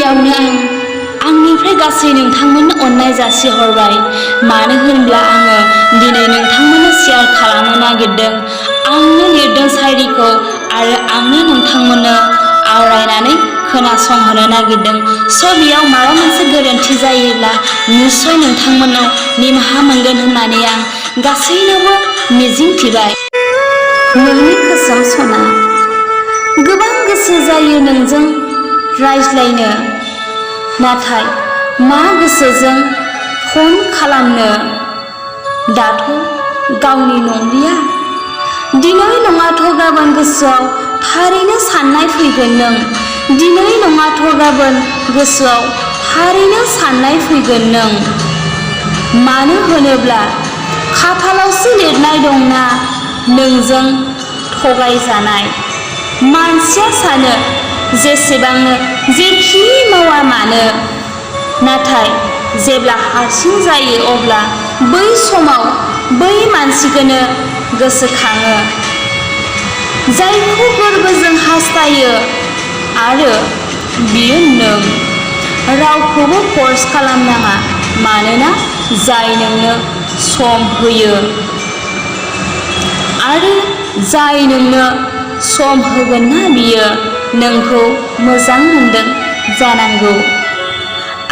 गिबियावनो आंनिफ्राय गासै नोंथांमोननो अननाय जासिहरबाय। मानो होनब्ला आङो दिनै नोंथांमोननो शेयार खालामनो नागिरदों आंनो लिरदों शायरिखौ आरो आंनो नोंथांमोननो आवरायनानै खोनासंहोनो नागिरदों। बेयाव माबा मोनसे गोरोन्थि जायोब्ला निस्सय नोंथांमोनाव निमाहा मोनगोन होननानै आं गासैनोबो मिजिंथिबाय। नोंनि गोसोम सना, गोबां गोसो जायो नोंजों रायज्लायनो, नाथाय मा गोसोजों फन खालामनो। दाथ' गावनि नंलिया, दिनै नङाथ' गाबोन गोसोआव थारैनो साननाय फैगोन नों। दिनै नङाथ' गाबोन गोसोआव थारैनो साननाय फैगोन नों। मानो होनोब्ला खाफालावसो लिरनाय दंना नोंजों थगायजानाय। मानसिया सानो जेसेबांनो जेखि मावा मानो, नाथाय जेब्ला हारसिं जायो अब्ला बै समाव बै मानसिखौनो गोसोखाङो जायखौ गोरबोजों हास्थायो, आरो बियो नों। रावखौबो फर्स खालामनाङा, मानोना जाय नोंनो सम होयो आरो जाय नोंनो सम होगोन ना बियो नोंखौ मोजां मोनदों जानांगौ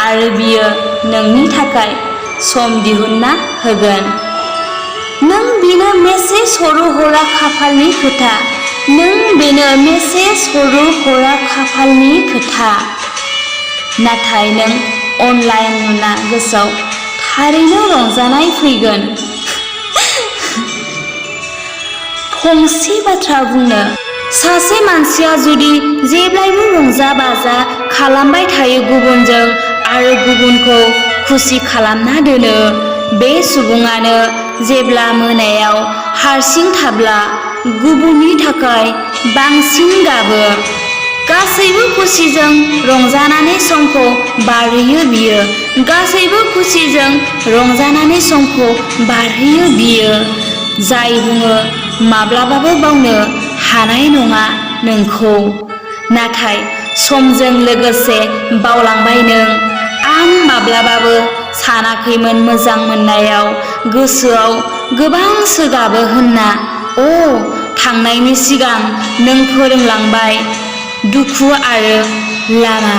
आरो बियो नोंनि थाखाय सम दिहुनना होगोन। नों बेनो मेसेज हरो हरा खाफालनि खोथा, नों बेनो मेसेज हरो हरा खाफालनि खोथा। नाथाय नों अनलाइन नुना गोसोआव थारैनो रंजानाय फैगोन। फंसे बाथ्रा बुंनो, सासे मानसिया जुदि जेब्लायबो रंजा बाजा खालामबाय थायो गुबुनजों आरो गुबुनखौ खुसि खालामना दोनो, बे सुबुङानो जेब्ला मोनायाव हारसिं थाब्ला गुबुननि थाखाय बांसिन गाबो। गासैबो खुसिजों रंजानानै समखौ बारहोयो बियो, गासैबो खुसिजों रंजानानै समखौ बारहोयो बियो, जाय बुङो माब्लाबाबो बावनो हानाय नङा नोंखौ। नाथाय समजों लोगोसे बावलांबाय नों। आं माब्लाबाबो सानाखैमोन मोजां मोननायाव गोसोआव गोबां सोगाबो होनना। थांनायनि सिगां नों फोरोंलांबाय दुखु आरो लामा।